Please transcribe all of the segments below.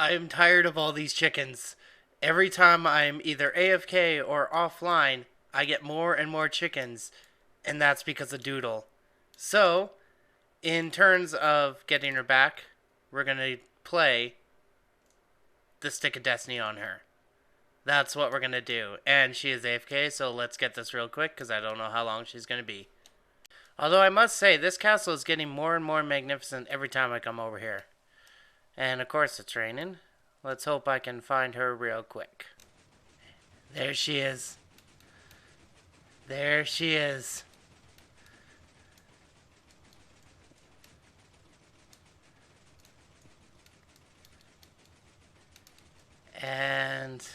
I am tired of all these chickens. Every time I'm either AFK or offline, I get more and more chickens, and that's because of Doodle. So, in terms of getting her back, we're gonna play the Stick of Destiny on her. That's what we're gonna do. And she is AFK, so let's get this real quick because I don't know how long she's gonna be. Although I must say, this castle is getting more and more magnificent every time I come over here. And of course it's raining. Let's hope I can find her real quick. There she is. There she is. And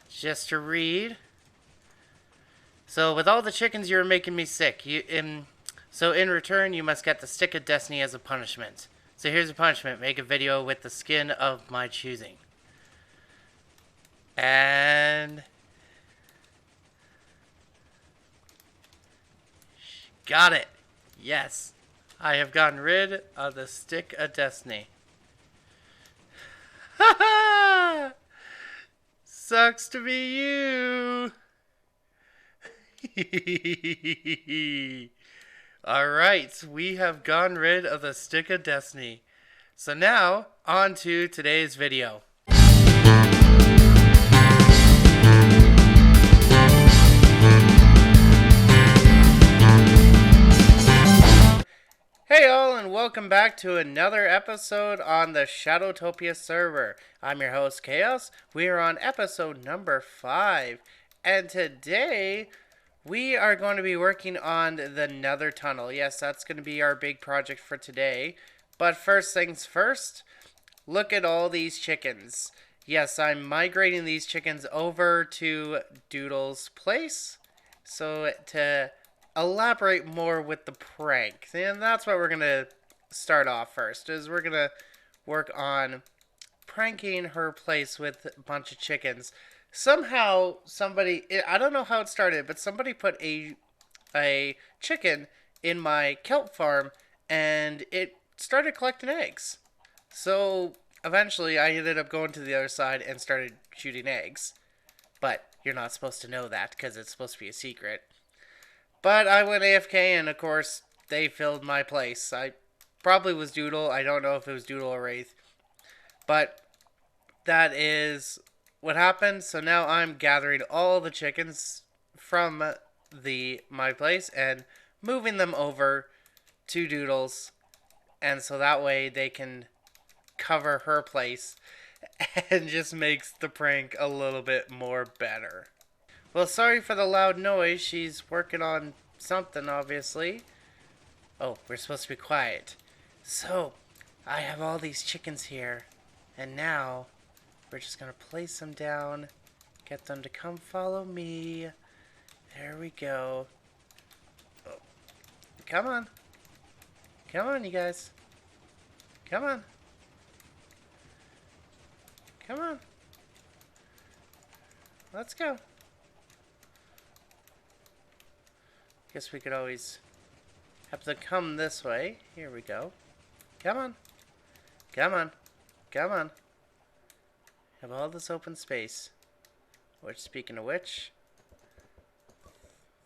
just to read. So with all the chickens, you're making me sick. So in return, you must get the Stick of Destiny as a punishment. So here's a punishment. Make a video with the skin of my choosing. And got it. Yes. I have gotten rid of the Stick of Destiny. Ha ha! Sucks to be you. Alright, we have gotten rid of the Stick of Destiny. So now, on to today's video. Hey all, and welcome back to another episode on the ShadowTopia server. I'm your host, Chaos. We are on episode number 5. And today, we are going to be working on the Nether tunnel. Yes, that's going to be our big project for today. But first things first, look at all these chickens. Yes, I'm migrating these chickens over to Doodle's place. So to elaborate more with the prank. And that's what we're going to start off first, is we're going to work on pranking her place with a bunch of chickens. Somehow, somebody, I don't know how it started, but somebody put a chicken in my kelp farm, and it started collecting eggs. So, eventually, I ended up going to the other side and started shooting eggs. But you're not supposed to know that, because it's supposed to be a secret. But I went AFK, and of course, they filled my place. I probably was Doodle. I don't know if it was Doodle or Wraith. But that is what happened. So now I'm gathering all the chickens from my place and moving them over to Doodle's, and so that way they can cover her place and just makes the prank a little bit more better. Well, sorry for the loud noise. She's working on something, obviously. Oh, we're supposed to be quiet. So, I have all these chickens here, and now we're just going to place them down, get them to come follow me. There we go. Oh. Come on. Come on, you guys. Come on. Come on. Let's go. Guess we could always have them come this way. Here we go. Come on. Come on. Come on. Have all this open space. Which, speaking of which,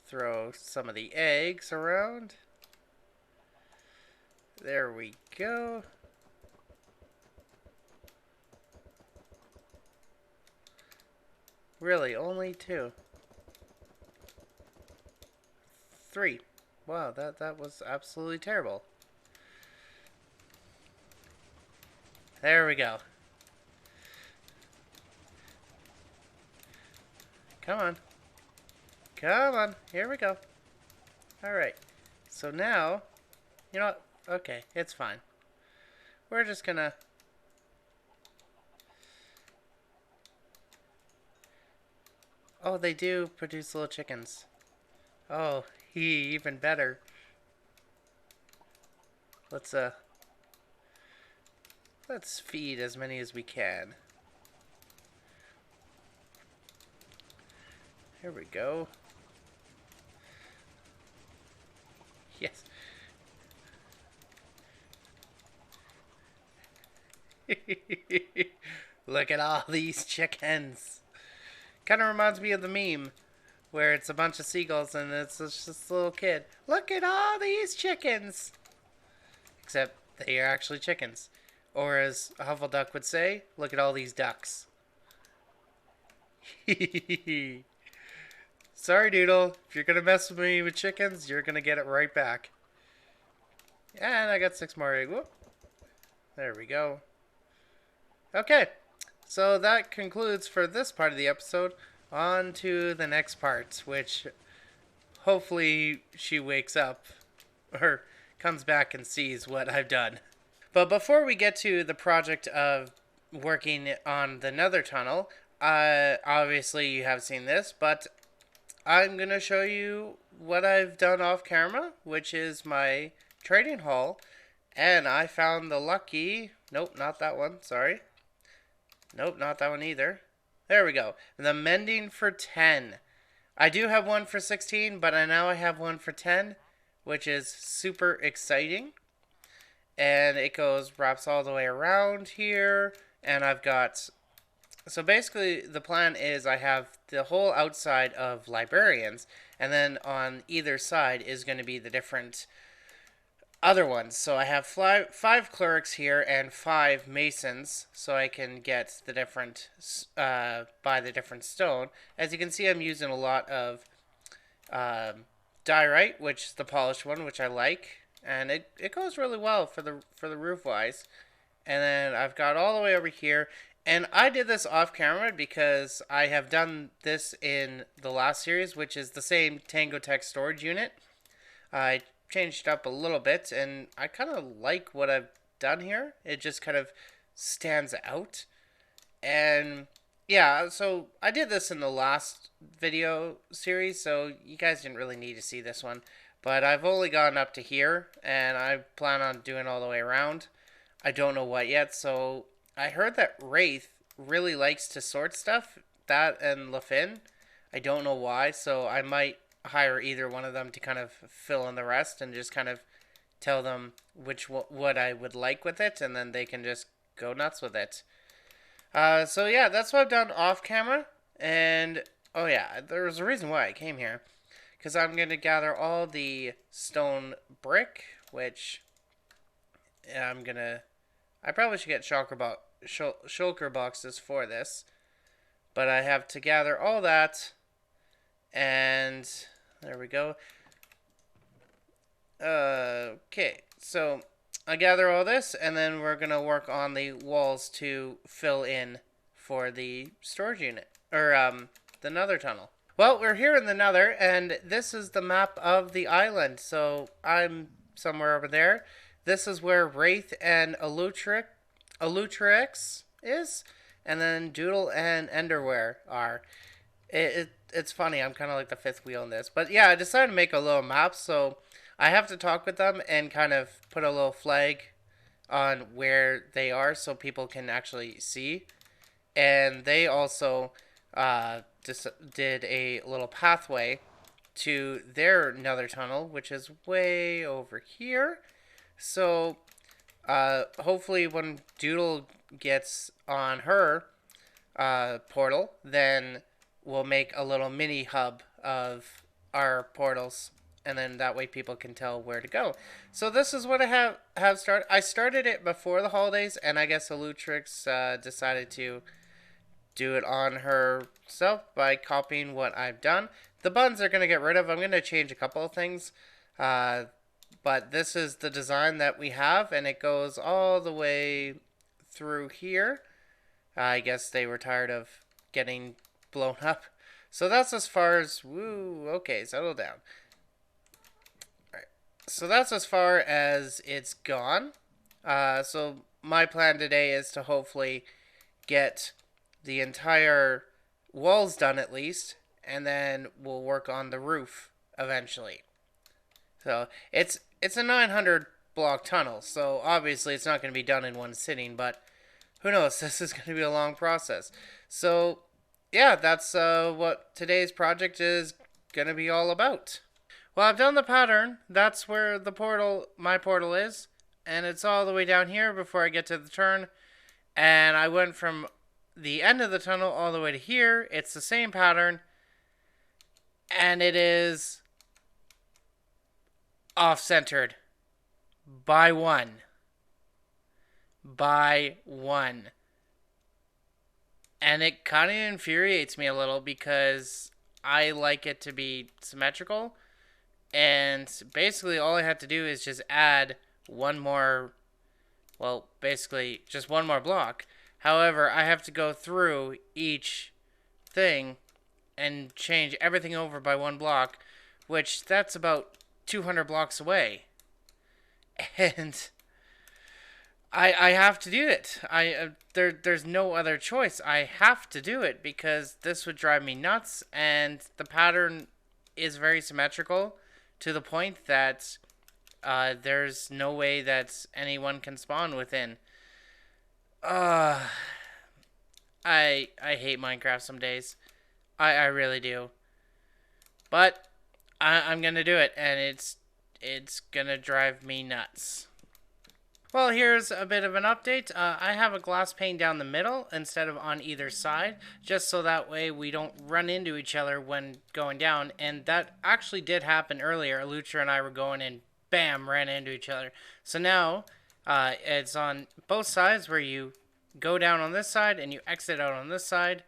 throw some of the eggs around. There we go. Really, only 2. 3. Wow, that was absolutely terrible. There we go. Come on. Come on. Here we go. Alright. So now, you know what? Okay, it's fine. We're just gonna... Oh, they do produce little chickens. Oh, even better. Let's feed as many as we can. Here we go. Yes. Look at all these chickens. Kind of reminds me of the meme where it's a bunch of seagulls and it's just this little kid. Look at all these chickens. Except they are actually chickens. Or as Huffleduck would say, look at all these ducks. Sorry, Doodle. If you're going to mess with me with chickens, you're going to get it right back. And I got 6 more eggs. Whoop. There we go. Okay. So that concludes for this part of the episode. On to the next part, which hopefully she wakes up or comes back and sees what I've done. But before we get to the project of working on the Nether tunnel, obviously you have seen this, but I'm going to show you what I've done off camera, which is my trading haul. And I found the lucky... Nope, not that one. Sorry. Nope, not that one either. There we go. The mending for 10. I do have one for 16, but now I have one for 10, which is super exciting. And it wraps all the way around here. And I've got... So basically, the plan is I have the whole outside of librarians, and then on either side is going to be the different other ones. So I have 5 clerics here and 5 masons, so I can get the different, buy the different stone. As you can see, I'm using a lot of diorite, which is the polished one, which I like, and it goes really well for the roof wise. And then I've got all the way over here. And I did this off camera because I have done this in the last series, which is the same Tango Tech storage unit. I changed it up a little bit, and I kind of like what I've done here. It just kind of stands out. And yeah, so I did this in the last video series, so you guys didn't really need to see this one. But I've only gone up to here, and I plan on doing all the way around. I don't know what yet, so... I heard that Wraith really likes to sort stuff, that and LaFin. I don't know why, so I might hire either one of them to kind of fill in the rest and just kind of tell them what I would like with it, and then they can just go nuts with it. So yeah, that's what I've done off camera, and oh yeah, there was a reason why I came here, because I'm going to gather all the stone brick, which I probably should get shulker boxes for this. But I have to gather all that. And there we go. Okay, so I gather all this, and then we're going to work on the walls to fill in for the storage unit. Or the Nether tunnel. Well, we're here in the Nether, and this is the map of the island. So I'm somewhere over there. This is where Wraith and Elutrix is, and then Doodle and Enderware are. It's funny, I'm kind of like the 5th wheel in this. But yeah, I decided to make a little map, so I have to talk with them and kind of put a little flag on where they are so people can actually see. And they also did a little pathway to their Nether tunnel, which is way over here. So, hopefully when Doodle gets on her portal, then we'll make a little mini hub of our portals, and then that way people can tell where to go. So this is what I have started. I started it before the holidays, and I guess Elutrix decided to do it on herself by copying what I've done. The buttons are going to get rid of. I'm going to change a couple of things. But this is the design that we have, and it goes all the way through here. I guess they were tired of getting blown up. So that's as far as... Woo, okay, settle down. Alright, so that's as far as it's gone. So my plan today is to hopefully get the entire walls done at least, and then we'll work on the roof eventually. So it's a 900 block tunnel, so obviously it's not going to be done in one sitting, but who knows, this is going to be a long process. So yeah, that's what today's project is going to be all about. Well, I've done the pattern. That's where the portal, my portal is, and it's all the way down here before I get to the turn. And I went from the end of the tunnel all the way to here. It's the same pattern, and it is off-centered by one. By one. And it kind of infuriates me a little because I like it to be symmetrical. And basically, all I have to do is just add one more, well, basically, just one more block. However, I have to go through each thing and change everything over by one block, which that's about 200 blocks away. And I have to do it. There's no other choice. I have to do it because this would drive me nuts, and the pattern is very symmetrical to the point that there's no way that anyone can spawn within. Uh, I hate Minecraft some days. I really do. But I'm gonna do it, and it's gonna drive me nuts. Well, here's a bit of an update. I have a glass pane down the middle instead of on either side, just so that way we don't run into each other when going down. And that actually did happen earlier. Lucha and I were going and bam, ran into each other. So now it's on both sides where you go down on this side and you exit out on this side.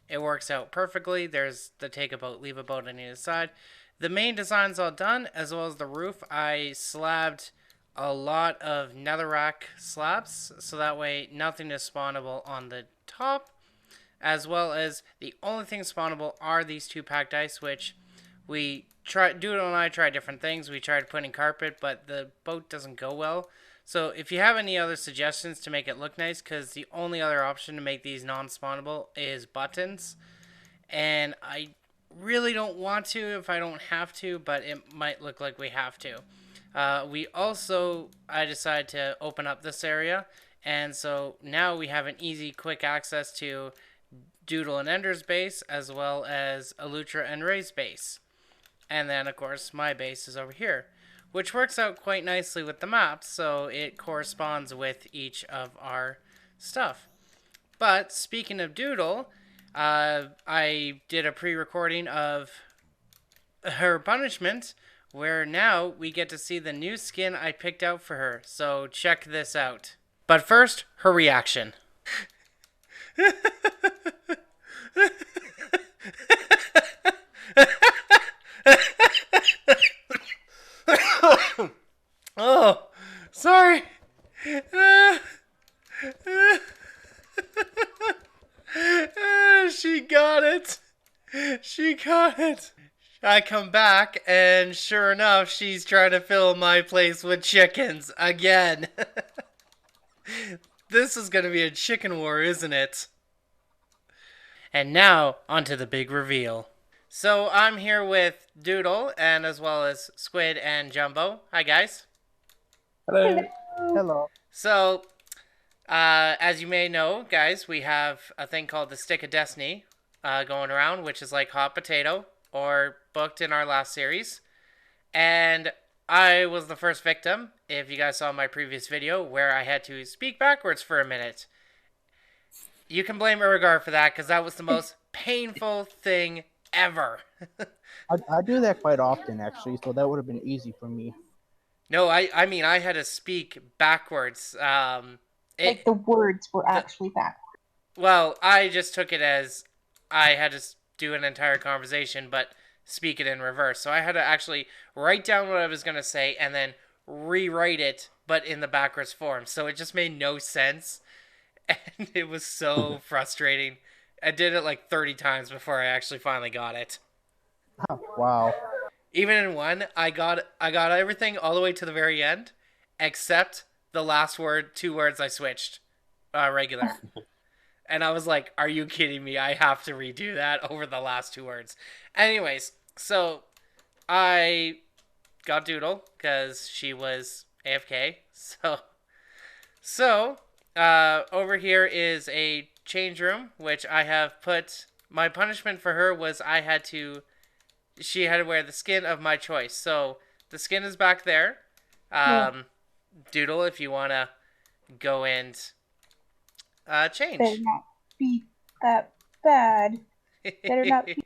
It works out perfectly. There's the take a boat, leave a boat on either side. The main design's all done, as well as the roof. I slabbed a lot of netherrack slabs, so that way nothing is spawnable on the top, as well as the only thing spawnable are these two packed ice, which we tried. Doodle and I tried different things. We tried putting carpet, but the boat doesn't go well. So if you have any other suggestions to make it look nice, because the only other option to make these non-spawnable is buttons, and I really don't want to if I don't have to, but it might look like we have to. I decided to open up this area, and so now we have an easy, quick access to Doodle and Ender's base, as well as Elutra and Ray's base. And then, of course, my base is over here, which works out quite nicely with the map, so it corresponds with each of our stuff. But, speaking of Doodle, I did a pre-recording of her punishment, where now we get to see the new skin I picked out for her. So check this out. But first, her reaction. Oh, sorry. She got it. She got it. I come back, and sure enough, she's trying to fill my place with chickens again. This is going to be a chicken war, isn't it? And now, onto the big reveal. So, I'm here with Doodle, and as well as Squid and Jumbo. Hi, guys. Hello. Hello. So, as you may know, guys, we have a thing called the Stick of Destiny going around, which is like hot potato, or booked in our last series. And I was the first victim, if you guys saw my previous video, where I had to speak backwards for a minute. You can blame Irrigar for that, because that was the most painful thing ever. I do that quite often, actually, so that would have been easy for me. No, I mean, I had to speak backwards. Like the words were actually backwards. Well, I just took it as I had to do an entire conversation, but speak it in reverse. So I had to actually write down what I was going to say and then rewrite it, but in the backwards form. So it just made no sense. And it was so frustrating. I did it like 30 times before I actually finally got it. Wow. Even in one, I got everything all the way to the very end, except the last word, two words I switched regular. And I was like, are you kidding me? I have to redo that over the last two words. Anyways, so I got Doodle because she was AFK. So over here is a change room, which I have put. My punishment for her was she had to wear the skin of my choice. So the skin is back there. Doodle, if you want to go and Better change. not be that bad. Better not be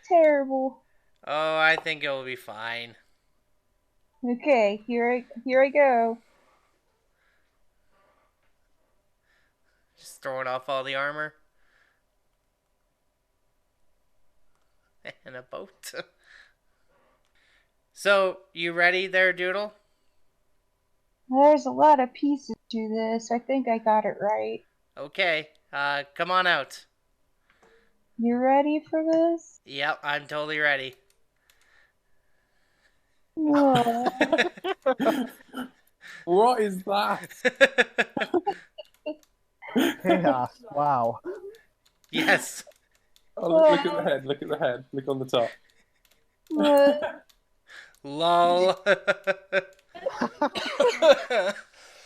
terrible. Oh, I think it will be fine. Okay, here I go. Just throwing off all the armor. And a boat. So, you ready there, Doodle? There's a lot of pieces to this. I think I got it right. Okay, come on out. You ready for this? Yep, I'm totally ready. Whoa. What is that? Chaos. Wow. Yes. Oh, look at the head. Look at the head. Look on the top. What? Lol.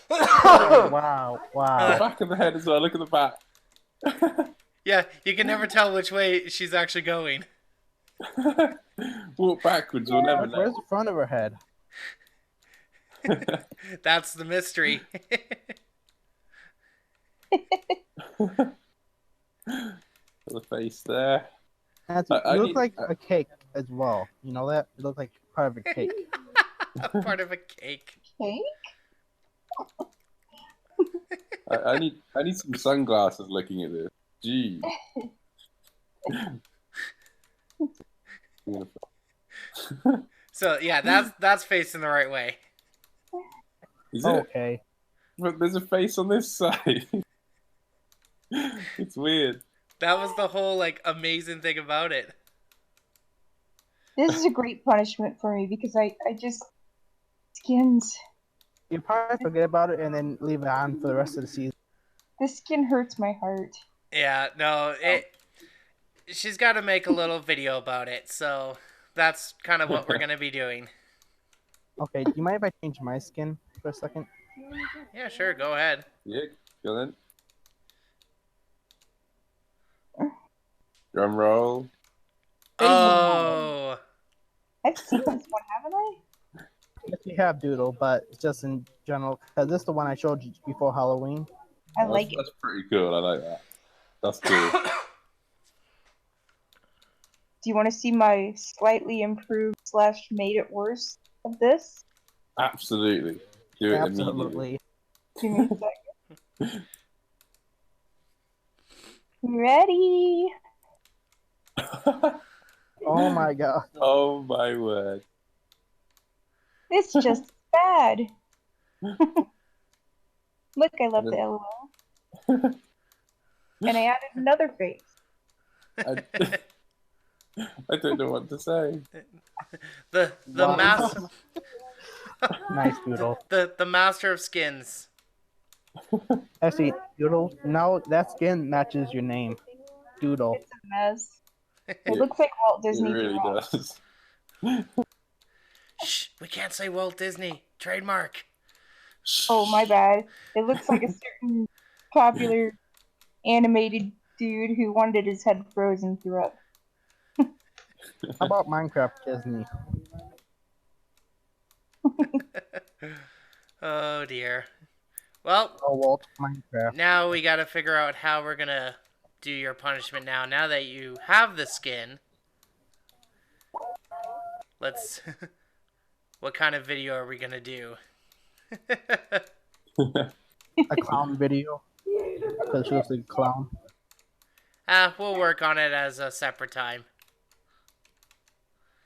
Oh, wow. The Wow. back of the head as well. Look at the back. Yeah, you can never tell which way she's actually going. Walk backwards, we'll never Where's know. the front of her head? That's the mystery. The face there. That's, I you look need- like a cake as well. You know that? You look like part of a cake. Part of a cake. Okay. I need some sunglasses looking at this. Gee. So yeah, that's facing the right way. Is it? Okay. But there's a face on this side. It's weird. That was the whole like amazing thing about it. This is a great punishment for me because I just skins. You probably forget about it and then leave it on for the rest of the season. This skin hurts my heart. Yeah, no, she's got to make a little video about it, so that's kind of what we're gonna be doing. Okay, do you mind if I change my skin for a second? Yeah, sure, go ahead. Yeah, go then. Drum roll. Oh, I've seen this one, haven't I? Yes, we have Doodle, but just in general, because this is the one I showed you before Halloween. I like it. That's pretty cool. I like that. That's cool. Do you want to see my slightly improved / made it worse of this? Absolutely. Do it immediately. Absolutely. Give me a second. Ready? Oh my god. Oh my word. It's just bad. Look, I love the LOL. And I added another face. I don't know what to say. the Wow. master, Nice, Doodle. the master of skins. Actually, Doodle, now that skin matches your name. Doodle. It's a mess. It looks like Walt It Disney. really Dropped. does. Shh, we can't say Walt Disney. Trademark. Oh, my bad. It looks like a certain popular animated dude who wanted his head frozen threw up. How about Minecraft Disney? Oh dear. Well, Oh, Walt Minecraft. now we gotta figure out how we're gonna do your punishment now. Now that you have the skin, let's. What kind of video are we gonna do? A clown video. Because she looks like a clown. We'll work on it as a separate time.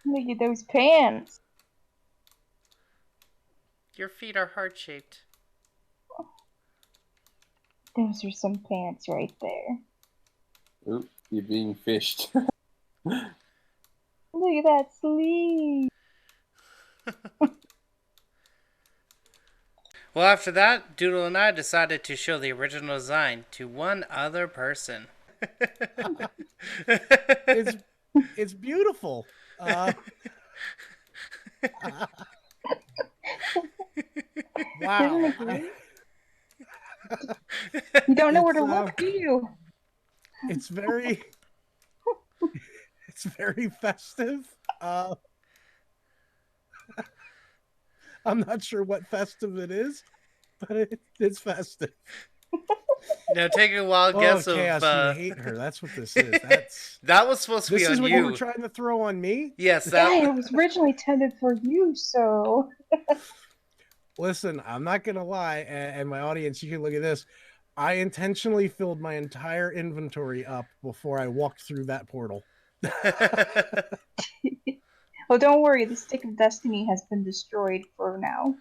Look at those pants. Your feet are heart-shaped. Those are some pants right there. Oop, you're being fished. Look at that sleeve. Well, after that, Doodle and I decided to show the original design to one other person. It's beautiful. Wow. Isn't it great? You don't know where to It's, look, do you? It's very festive. I'm not sure what festive it is, but it's festive. Now take a wild guess Oh, Chaos, of. you hate her. That's what this is. That's That was supposed to this be is on what you. you were trying to throw on me. Yes, Yeah, that. it was originally intended for you, so. Listen, I'm not gonna lie, and my audience, you can look at this. I intentionally filled my entire inventory up before I walked through that portal. Well, don't worry, the Stick of Destiny has been destroyed for now.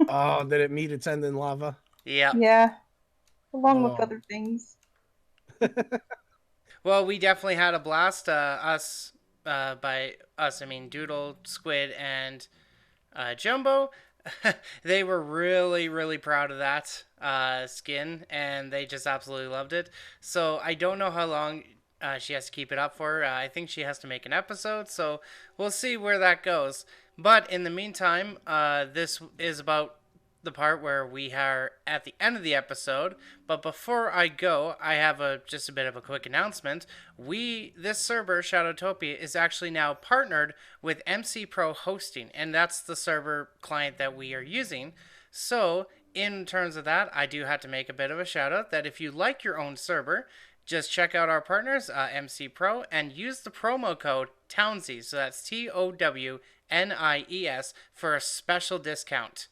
Oh, did it meet its end in lava? Yeah. Yeah, along with Oh. other things. Well, we definitely had a blast. By us, I mean Doodle, Squid, and Jumbo. They were really, really proud of that skin, and they just absolutely loved it. So I don't know how long she has to keep it up for. I think she has to make an episode, so we'll see where that goes. But in the meantime, this is about the part where we are at the end of the episode. But before I go, I have just a bit of a quick announcement. This server, ShadowTopia, is actually now partnered with MC Pro Hosting, and that's the server client that we are using. So in terms of that, I do have to make a bit of a shout out that if you like your own server, just check out our partners, MC Pro, and use the promo code Townsy. So that's TOWNIES for a special discount.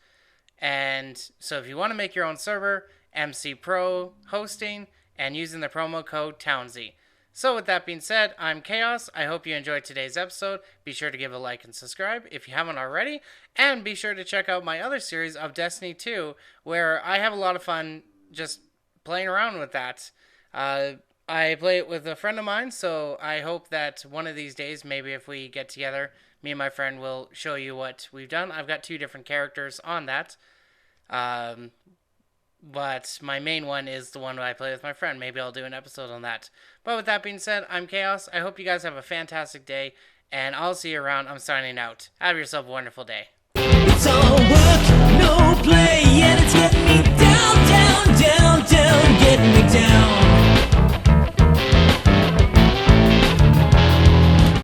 And so if you want to make your own server, MC Pro Hosting, and using the promo code Townsy. So with that being said, I'm Chaos. I hope you enjoyed today's episode. Be sure to give a like and subscribe if you haven't already. And be sure to check out my other series of Destiny 2, where I have a lot of fun just playing around with that. I play it with a friend of mine, so I hope that one of these days, maybe if we get together, me and my friend will show you what we've done. I've got 2 different characters on that. But my main one is the one I play with my friend. Maybe I'll do an episode on that. But with that being said, I'm Chaos. I hope you guys have a fantastic day, and I'll see you around. I'm signing out. Have yourself a wonderful day. It's all